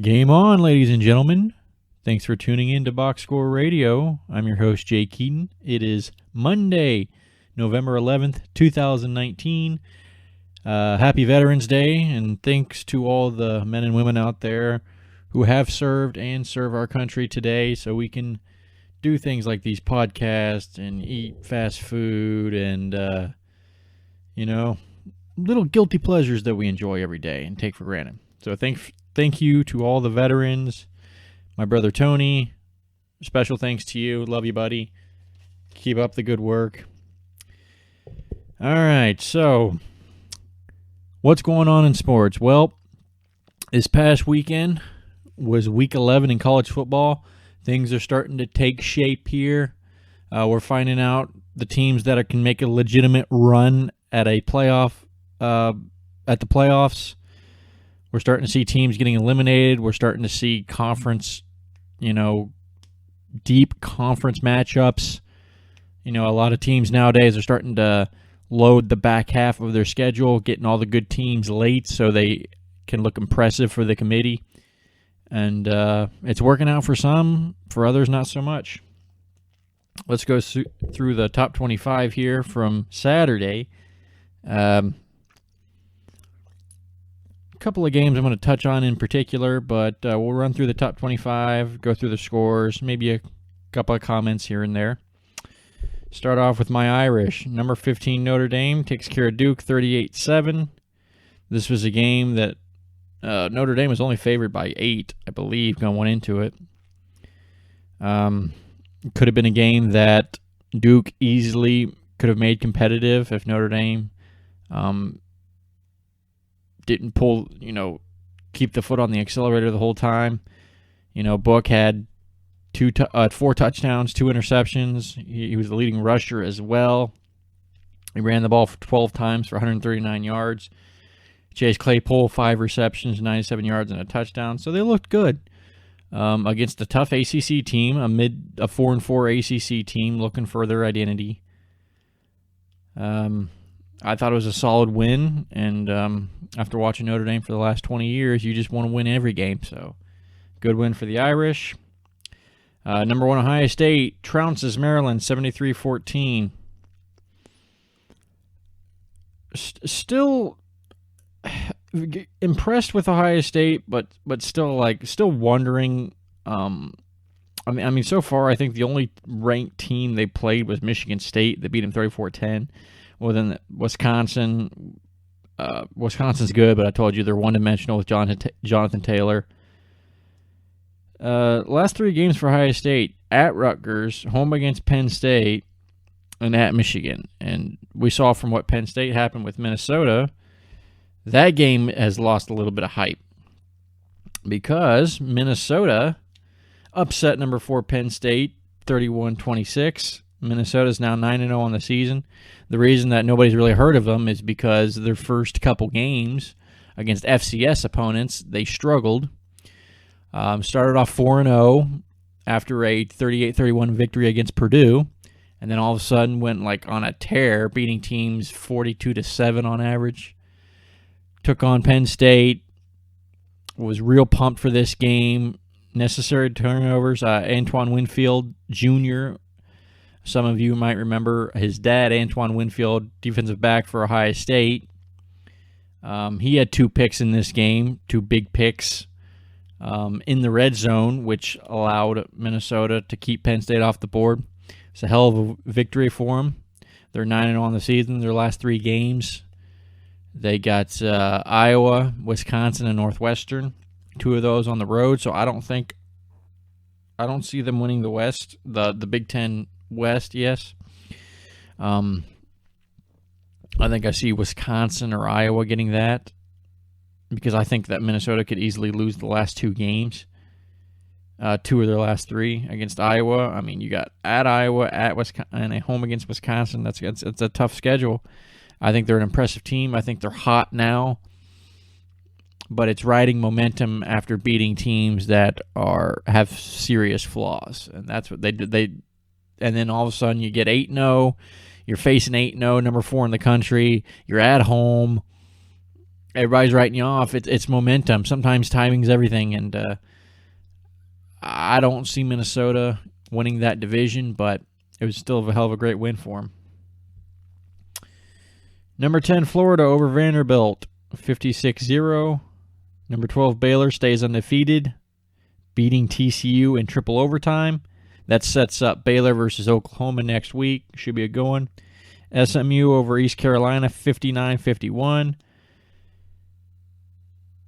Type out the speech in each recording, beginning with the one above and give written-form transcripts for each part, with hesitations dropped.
Game on, ladies and gentlemen. Thanks for tuning in to Box Score Radio. I'm your host, Jay Keaton. It is Monday, November 11th, 2019. Happy Veterans Day, and thanks to all the men and women out there who have served and serve our country today so we can do things like these podcasts and eat fast food and, little guilty pleasures that we enjoy every day and take for granted. So thank you to all the veterans. My brother Tony, special thanks to you. Love you, buddy. Keep up the good work. All right, so what's going on in sports? Well, this past weekend was week 11 in college football. Things are starting to take shape here. We're finding out the teams that can make a legitimate run at a playoff, at the playoffs. We're starting to see teams getting eliminated. We're starting to see conference, deep conference matchups. A lot of teams nowadays are starting to load the back half of their schedule, getting all the good teams late so they can look impressive for the committee. And it's working out for some, for others not so much. Let's go through the top 25 here from Saturday. Couple of games I'm going to touch on in particular, but we'll run through the top 25, go through the scores, maybe a couple of comments here and there. Start off with my Irish. Number 15 Notre Dame takes care of Duke 38-7. This was a game that Notre Dame was only favored by 8, I believe, going into it. Could have been a game that Duke easily could have made competitive if Notre Dame didn't pull, keep the foot on the accelerator the whole time. Book had 4 touchdowns, 2 interceptions. He was the leading rusher as well. He ran the ball for 12 times for 139 yards. Chase Claypool, 5 receptions, 97 yards, and a touchdown. So they looked good against a tough ACC team, a 4-4 ACC team looking for their identity. I thought it was a solid win, and after watching Notre Dame for the last 20 years, you just want to win every game. So, good win for the Irish. Number 1, Ohio State trounces Maryland 73-14. Still impressed with Ohio State, but still wondering. I mean, so far I think the only ranked team they played was Michigan State. They beat them 34-10. Well, then Wisconsin. Wisconsin's good, but I told you they're one-dimensional with Jonathan Taylor. Last 3 games for Ohio State: at Rutgers, home against Penn State, and at Michigan. And we saw from what Penn State happened with Minnesota, that game has lost a little bit of hype because Minnesota upset number 4 Penn State 31-26. Minnesota's now 9-0 on the season. The reason that nobody's really heard of them is because their first couple games against FCS opponents, they struggled. Started off 4-0 after a 38-31 victory against Purdue, and then all of a sudden went on a tear, beating teams 42-7 on average. Took on Penn State, was real pumped for this game. Necessary turnovers. Antoine Winfield Jr., some of you might remember his dad, Antoine Winfield, defensive back for Ohio State. He had 2 picks in this game, 2 big picks in the red zone, which allowed Minnesota to keep Penn State off the board. It's a hell of a victory for them. They're 9-0 on the season. Their last 3 games, they got Iowa, Wisconsin, and Northwestern. 2 of those on the road, so I don't see them winning the West, the Big Ten West, yes. I think I see Wisconsin or Iowa getting that because I think that Minnesota could easily lose the last 2 games, 2 of their last 3 against Iowa. I mean, you got at Iowa, at Wisconsin, and a home against Wisconsin. It's a tough schedule. I think they're an impressive team. I think they're hot now, but it's riding momentum after beating teams that have serious flaws, and that's what they did. And then all of a sudden you get 8-0. You're facing 8-0, number 4 in the country. You're at home. everybody's writing you off. It's momentum. Sometimes timing's everything, and I don't see Minnesota winning that division, but it was still a hell of a great win for them. Number 10, Florida over Vanderbilt, 56-0. Number 12, Baylor stays undefeated, beating TCU in triple overtime. That sets up Baylor versus Oklahoma next week. Should be a good one. SMU over East Carolina, 59-51.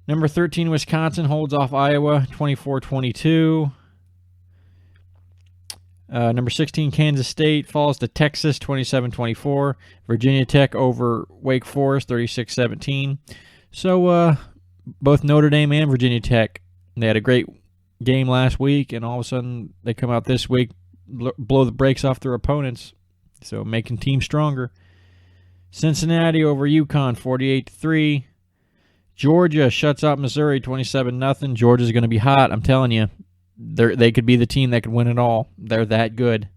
Number 13, Wisconsin holds off Iowa, 24-22. Number 16, Kansas State falls to Texas, 27-24. Virginia Tech over Wake Forest, 36-17. So both Notre Dame and Virginia Tech, they had a great game last week, and all of a sudden they come out this week, blow the brakes off their opponents, so making teams stronger. Cincinnati over UConn, 48-3. Georgia shuts out Missouri, 27-0. Georgia's going to be hot, I'm telling you. They could be the team that could win it all. They're that good,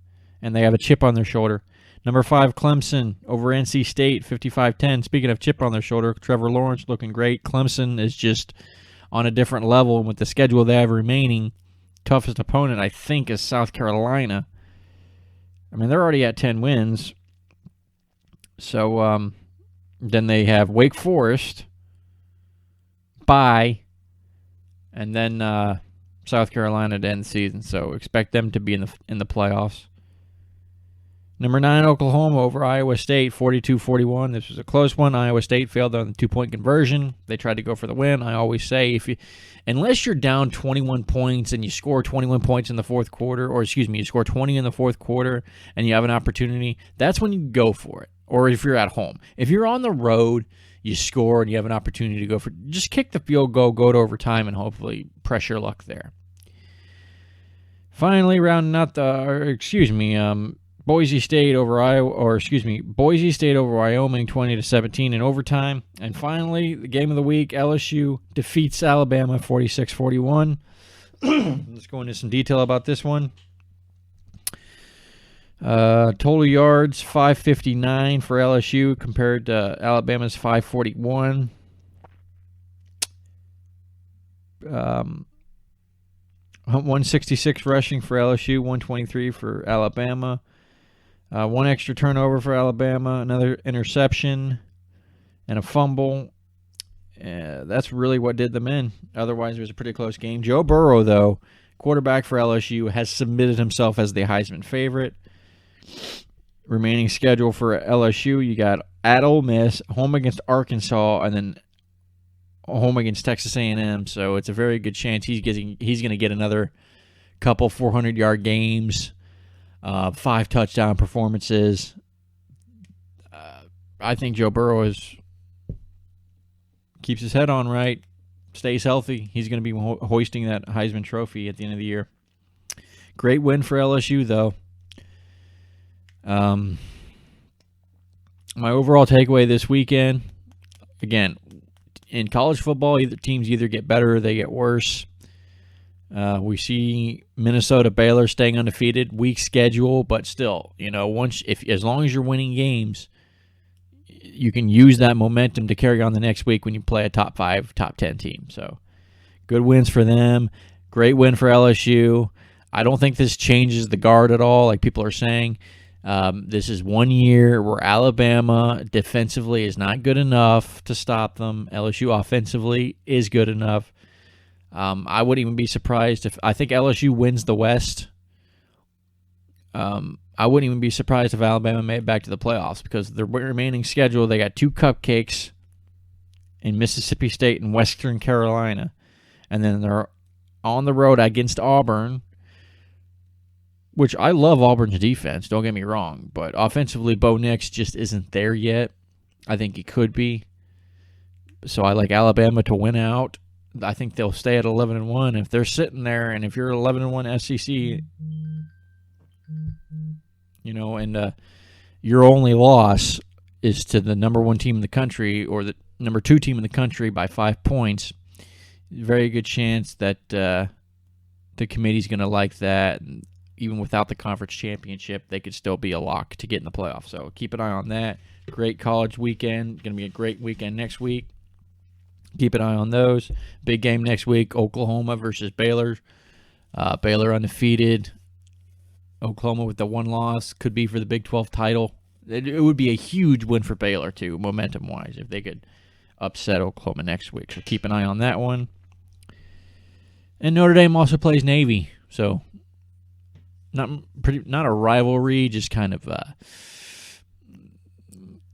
and they have a chip on their shoulder. Number 5, Clemson over NC State, 55-10. Speaking of chip on their shoulder, Trevor Lawrence looking great. Clemson is just on a different level, and with the schedule they have remaining, toughest opponent, I think, is South Carolina. I mean, they're already at 10 wins. So then they have Wake Forest, bye, and then South Carolina to end the season, so expect them to be in the playoffs. Number 9, Oklahoma over Iowa State, 42-41. This was a close one. Iowa State failed on the 2-point conversion. They tried to go for the win. I always say, unless you're down 21 points and you score 21 points in the fourth quarter, or you score 20 in the fourth quarter and you have an opportunity, that's when you go for it. Or if you're at home. If you're on the road, you score and you have an opportunity to go for it, just kick the field goal, go to overtime, and hopefully press your luck there. Finally, rounding out Boise State over Boise State over Wyoming, 20-17 in overtime. And finally, the game of the week, LSU defeats Alabama, 46-41. Let's go into some detail about this one. Total yards, 559 for LSU compared to Alabama's 541. 166 rushing for LSU, 123 for Alabama. One extra turnover for Alabama, another interception, and a fumble. That's really what did them in. Otherwise, it was a pretty close game. Joe Burrow, though, quarterback for LSU, has submitted himself as the Heisman favorite. Remaining schedule for LSU, you got at Ole Miss, home against Arkansas, and then home against Texas A&M. So it's a very good chance he's going to get another couple 400-yard games, 5 touchdown performances. I think Joe Burrow keeps his head on right, stays healthy. He's going to be hoisting that Heisman Trophy at the end of the year. Great win for LSU, though. My overall takeaway this weekend, again, in college football, teams either get better or they get worse. We see Minnesota Baylor staying undefeated, weak schedule, but still, as long as you're winning games, you can use that momentum to carry on the next week when you play a top 5, top 10 team. So, good wins for them. Great win for LSU. I don't think this changes the guard at all, like people are saying. This is 1 year where Alabama defensively is not good enough to stop them. LSU offensively is good enough. I wouldn't even be surprised I think LSU wins the West. I wouldn't even be surprised if Alabama made it back to the playoffs because the remaining schedule, they got 2 cupcakes in Mississippi State and Western Carolina. And then they're on the road against Auburn, which I love Auburn's defense, don't get me wrong. But offensively, Bo Nix just isn't there yet. I think he could be. So I like Alabama to win out. I think they'll stay at 11-1. If they're sitting there, and if you're 11-1 SEC, and your only loss is to the number 1 team in the country or the number 2 team in the country by 5 points, very good chance that the committee's going to like that. And even without the conference championship, they could still be a lock to get in the playoffs. So keep an eye on that. Great college weekend. Going to be a great weekend next week. Keep an eye on those. Big game next week, Oklahoma versus Baylor. Baylor undefeated. Oklahoma with the one loss. Could be for the Big 12 title. It would be a huge win for Baylor, too, momentum-wise, if they could upset Oklahoma next week. So keep an eye on that one. And Notre Dame also plays Navy. So not a rivalry, just kind of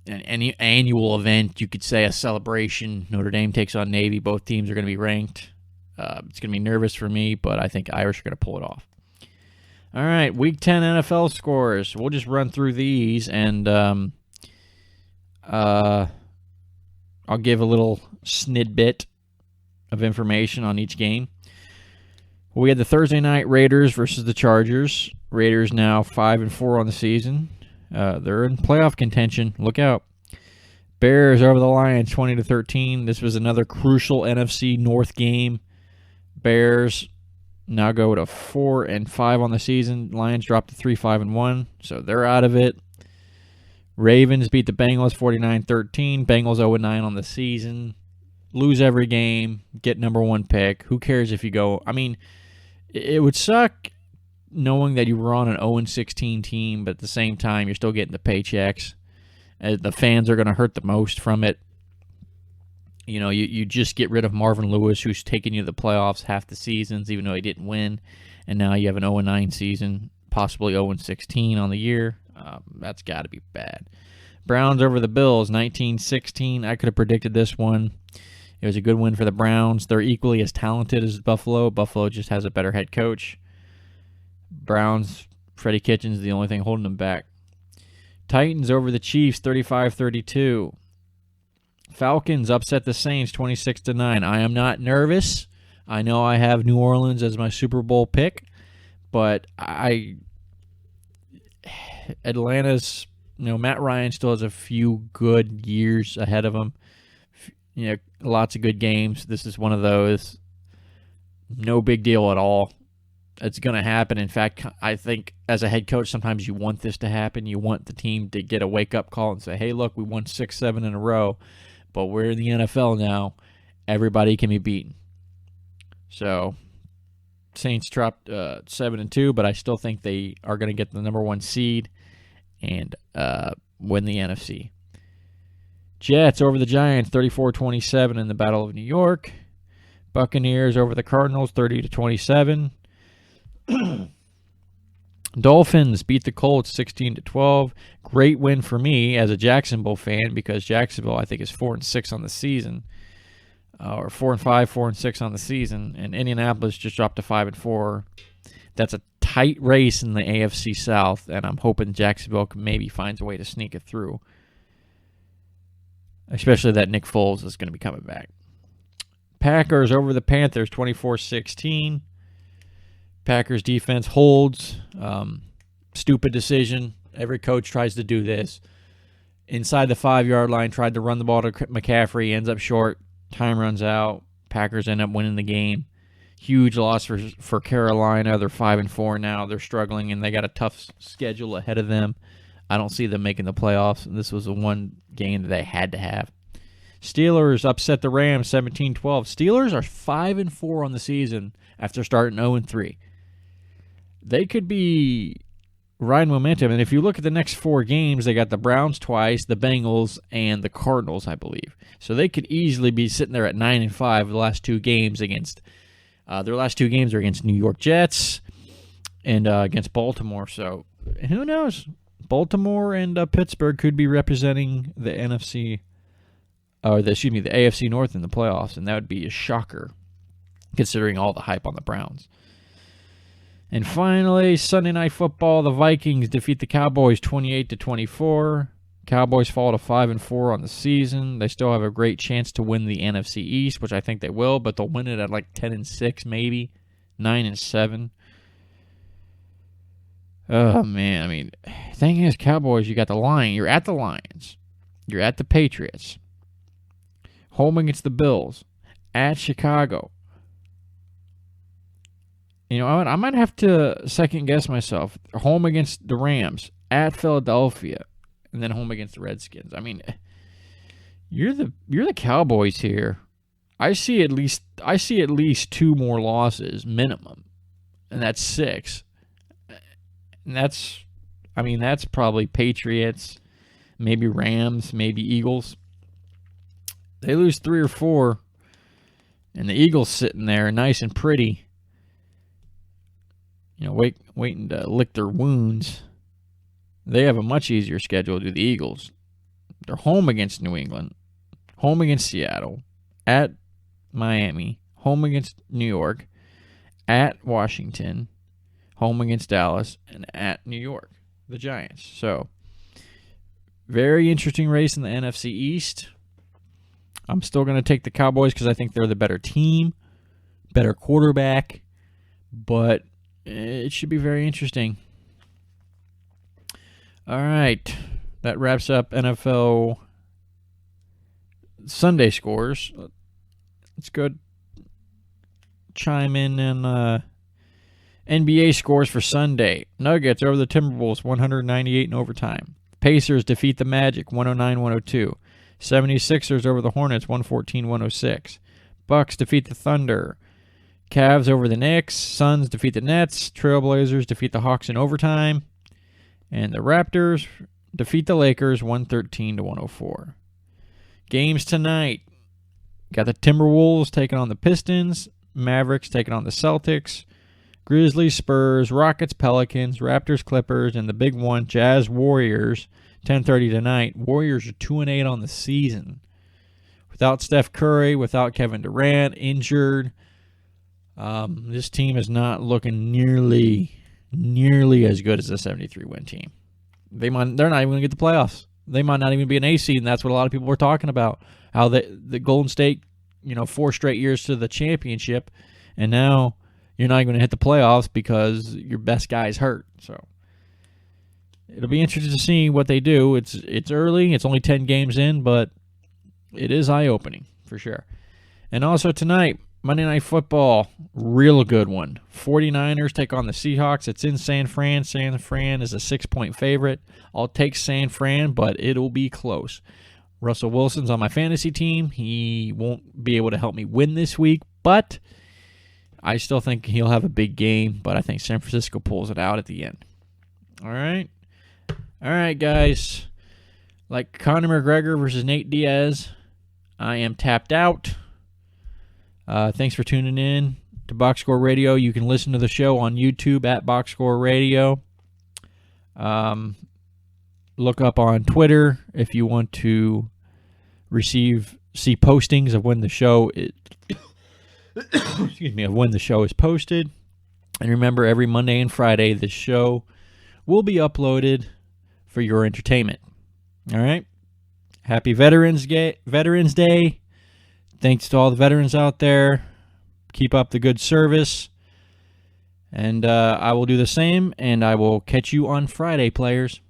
an annual event, you could say, a celebration. Notre Dame takes on Navy. Both teams are going to be ranked. It's going to be nervous for me, but I think Irish are going to pull it off. All right, Week 10 NFL scores. We'll just run through these, and I'll give a little snidbit of information on each game. We had the Thursday night Raiders versus the Chargers. Raiders now 5-4 on the season. They're in playoff contention. Look out. Bears over the Lions 20-13. This was another crucial NFC North game. Bears now go to 4-5 on the season. Lions dropped to 3-5-1, so they're out of it. Ravens beat the Bengals 49-13. Bengals 0-9 on the season. Lose every game. Get number one pick. Who cares if you go? I mean, it would suck knowing that you were on an 0-16 team, but at the same time, you're still getting the paychecks. The fans are going to hurt the most from it. You know, you just get rid of Marvin Lewis, who's taken you to the playoffs half the seasons, even though he didn't win. And now you have an 0-9 season, possibly 0-16 on the year. That's got to be bad. Browns over the Bills, 19-16. I could have predicted this one. It was a good win for the Browns. They're equally as talented as Buffalo. Buffalo just has a better head coach. Browns, Freddie Kitchens, the only thing holding them back. Titans over the Chiefs, 35-32. Falcons upset the Saints 26-9. I am not nervous. I know I have New Orleans as my Super Bowl pick, but Atlanta's, Matt Ryan still has a few good years ahead of him. Lots of good games. This is one of those. No big deal at all. It's going to happen. In fact, I think as a head coach, sometimes you want this to happen. You want the team to get a wake-up call and say, hey, look, we won 6-7 in a row. But we're in the NFL now. Everybody can be beaten. So, Saints dropped 7-2, but I still think they are going to get the number one seed and win the NFC. Jets over the Giants, 34-27 in the Battle of New York. Buccaneers over the Cardinals, 30-27. Dolphins beat the Colts 16-12. Great win for me as a Jacksonville fan, because Jacksonville, I think, is 4-6 on the season, or 4-5, 4-6 on the season, and Indianapolis just dropped to 5-4. That's a tight race in the AFC South, and I'm hoping Jacksonville maybe finds a way to sneak it through, especially that Nick Foles is going to be coming back. Packers over the Panthers 24-16. Packers defense holds. Stupid decision. Every coach tries to do this. Inside the 5-yard line, tried to run the ball to McCaffrey, ends up short. Time runs out. Packers end up winning the game. Huge loss for Carolina. They're 5-4 now. They're struggling, and they got a tough schedule ahead of them. I don't see them making the playoffs. This was the one game that they had to have. Steelers upset the Rams 17-12. Steelers are 5-4 on the season after starting 0-3. They could be riding momentum. And if you look at the next 4 games, they got the Browns twice, the Bengals, and the Cardinals, I believe. So they could easily be sitting there at 9-5 the last 2 games against their last 2 games are against New York Jets and against Baltimore. So who knows? Baltimore and Pittsburgh could be representing the NFC, or the AFC North in the playoffs, and that would be a shocker considering all the hype on the Browns. And finally, Sunday Night Football, the Vikings defeat the Cowboys 28-24. Cowboys fall to 5-4 on the season. They still have a great chance to win the NFC East, which I think they will, but they'll win it at like 10-6 maybe, 9-7. Oh man, I mean, thing is, Cowboys, you got the Lions. You're at the Lions. You're at the Patriots. Home against the Bills. At Chicago. I might have to second guess myself. Home against the Rams, at Philadelphia, and then home against the Redskins. I mean, you're the Cowboys here. I see at least 2 more losses minimum, and that's 6. And that's probably Patriots, maybe Rams, maybe Eagles. They lose 3 or 4, and the Eagles sitting there nice and pretty, waiting to lick their wounds. They have a much easier schedule to the Eagles. They're home against New England, home against Seattle, at Miami, home against New York, at Washington, home against Dallas, and at New York, the Giants. So, very interesting race in the NFC East. I'm still going to take the Cowboys because I think they're the better team, better quarterback, but it should be very interesting. All right, that wraps up NFL Sunday scores. Let's go chime in on NBA scores for Sunday. Nuggets over the Timberwolves, 198 in overtime. Pacers defeat the Magic, 109-102. 76ers over the Hornets, 114-106. Bucks defeat the Thunder. Cavs over the Knicks. Suns defeat the Nets. Trailblazers defeat the Hawks in overtime. And the Raptors defeat the Lakers, 113-104. Games tonight. Got the Timberwolves taking on the Pistons. Mavericks taking on the Celtics. Grizzlies, Spurs, Rockets, Pelicans, Raptors, Clippers, and the big one, Jazz, Warriors, 10:30 tonight. Warriors are 2-8 on the season. Without Steph Curry, without Kevin Durant, injured. This team is not looking nearly as good as a 73-win team. They're not even going to get the playoffs. They might not even be an A seed, and that's what a lot of people were talking about. How the Golden State, 4 straight years to the championship, and now you're not going to hit the playoffs because your best guy is hurt. So it'll be interesting to see what they do. It's early. It's only 10 games in, but it is eye-opening for sure. And also tonight, Monday Night Football, real good one. 49ers take on the Seahawks. It's in San Fran. San Fran is a 6-point favorite. I'll take San Fran, but it'll be close. Russell Wilson's on my fantasy team. He won't be able to help me win this week, but I still think he'll have a big game, but I think San Francisco pulls it out at the end. All right, guys. Like Conor McGregor versus Nate Diaz, I am tapped out. Thanks for tuning in to Box Score Radio. You can listen to the show on YouTube at Box Score Radio. Look up on Twitter if you want to see postings of when the show is when the show is posted. And remember, every Monday and Friday, this show will be uploaded for your entertainment. All right? Happy Veterans Day. Thanks to all the veterans out there. Keep up the good service. And I will do the same, and I will catch you on Friday, players.